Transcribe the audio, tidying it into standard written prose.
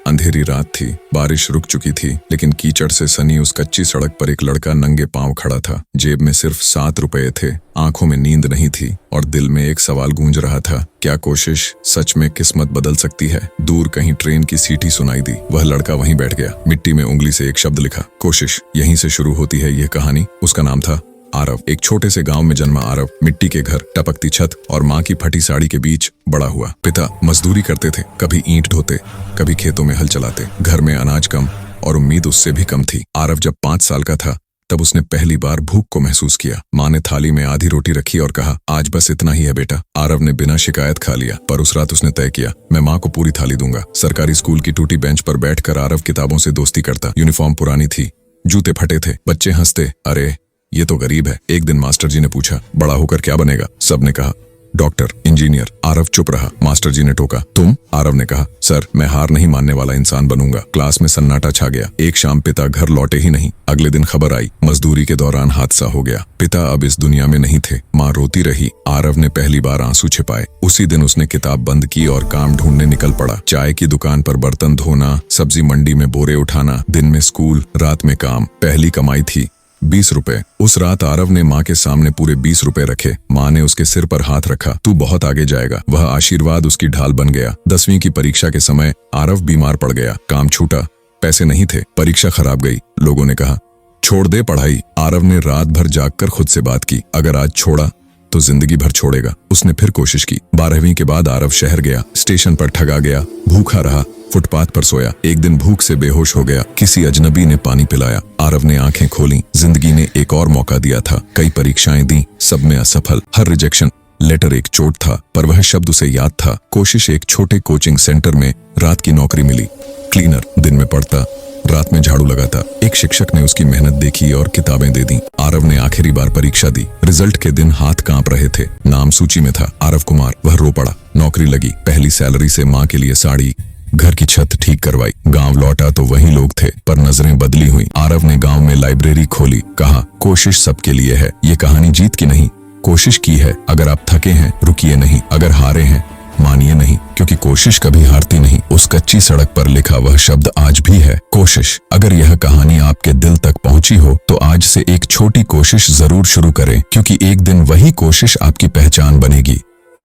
अंधेरी रात थी, बारिश रुक चुकी थी, लेकिन कीचड़ से सनी उस कच्ची सड़क पर एक लड़का नंगे पांव खड़ा था। जेब में सिर्फ 7 रुपए थे, आंखों में नींद नहीं थी और दिल में एक सवाल गूंज रहा था, क्या कोशिश सच में किस्मत बदल सकती है? दूर कहीं ट्रेन की सीटी सुनाई दी। वह लड़का वहीं बैठ गया, मिट्टी में उंगली से एक शब्द लिखा, कोशिश। यहीं से शुरू होती है यह कहानी। उसका नाम था आरव। एक छोटे से गांव में जन्मा आरव मिट्टी के घर, टपकती छत और माँ की फटी साड़ी के बीच बड़ा हुआ। पिता मजदूरी करते थे, कभी ईंट ढोते, कभी खेतों में हल चलाते। घर में अनाज कम और उम्मीद उससे भी कम थी। आरव जब 5 साल का था तब उसने पहली बार भूख को महसूस किया। माँ ने थाली में आधी रोटी रखी और कहा, आज बस इतना ही है बेटा। आरव ने बिना शिकायत खा लिया, पर उस रात उसने तय किया, मैं माँ को पूरी थाली दूंगा। सरकारी स्कूल की टूटी बेंच पर बैठकर आरव किताबों से दोस्ती करता। यूनिफॉर्म पुरानी थी, जूते फटे थे, बच्चे हंसते, अरे ये तो गरीब है। एक दिन मास्टर जी ने पूछा, बड़ा होकर क्या बनेगा? सबने कहा, डॉक्टर, इंजीनियर। आरव चुप रहा। मास्टर जी ने टोका, तुम? आरव ने कहा, सर मैं हार नहीं मानने वाला इंसान बनूंगा। क्लास में सन्नाटा छा गया। एक शाम पिता घर लौटे ही नहीं। अगले दिन खबर आई, मजदूरी के दौरान हादसा हो गया। पिता अब इस दुनिया में नहीं थे। माँ रोती रही। आरव ने पहली बार आंसू छिपाए। उसी दिन उसने किताब बंद की और काम ढूंढने निकल पड़ा। चाय की दुकान पर बर्तन धोना, सब्जी मंडी में बोरे उठाना, दिन में स्कूल, रात में काम। पहली कमाई थी 20 रुपए। उस रात आरव ने माँ के सामने पूरे 20 रुपए रखे। माँ ने उसके सिर पर हाथ रखा, तू बहुत आगे जाएगा। वह आशीर्वाद उसकी ढाल बन गया। 10वीं की परीक्षा के समय आरव बीमार पड़ गया। काम छूटा, पैसे नहीं थे, परीक्षा खराब गई। लोगों ने कहा, छोड़ दे पढ़ाई। आरव ने रात भर जागकर खुद से बात की, अगर आज छोड़ा तो जिंदगी भर छोड़ेगा। उसने फिर कोशिश की। 12वीं के बाद आरव शहर गया। स्टेशन पर ठगा गया, भूखा रहा, फुटपाथ पर सोया। एक दिन भूख से बेहोश हो गया। किसी अजनबी ने पानी पिलाया। आरव ने आंखें खोली। जिंदगी ने एक और मौका दिया था। कई परीक्षाएं दी, सब में असफल। हर रिजेक्शन लेटर एक चोट था, पर वह शब्द उसे याद था, कोशिश। एक छोटे कोचिंग सेंटर में रात की नौकरी मिली। क्लीनर। दिन में पढ़ता, रात में झाड़ू लगाता। एक शिक्षक ने उसकी मेहनत देखी और किताबें दे दी। आरव ने आखिरी बार परीक्षा दी। रिजल्ट के दिन हाथ कांप रहे थे। नाम सूची में था आरव कुमार। वह रो पड़ा। नौकरी लगी। पहली सैलरी से माँ के लिए साड़ी, घर की छत ठीक करवाई। गांव लौटा तो वही लोग थे, पर नजरें बदली हुई। आरव ने गांव में लाइब्रेरी खोली। कहा, कोशिश सबके लिए है। ये कहानी जीत की नहीं, कोशिश की है। अगर आप थके हैं, रुकिए नहीं। अगर हारे हैं, मानिए नहीं, क्योंकि कोशिश कभी हारती नहीं। उस कच्ची सड़क पर लिखा वह शब्द आज भी है, कोशिश। अगर यह कहानी आपके दिल तक पहुंची हो तो आज से एक छोटी कोशिश जरूर शुरू करें, क्योंकि एक दिन वही कोशिश आपकी पहचान बनेगी।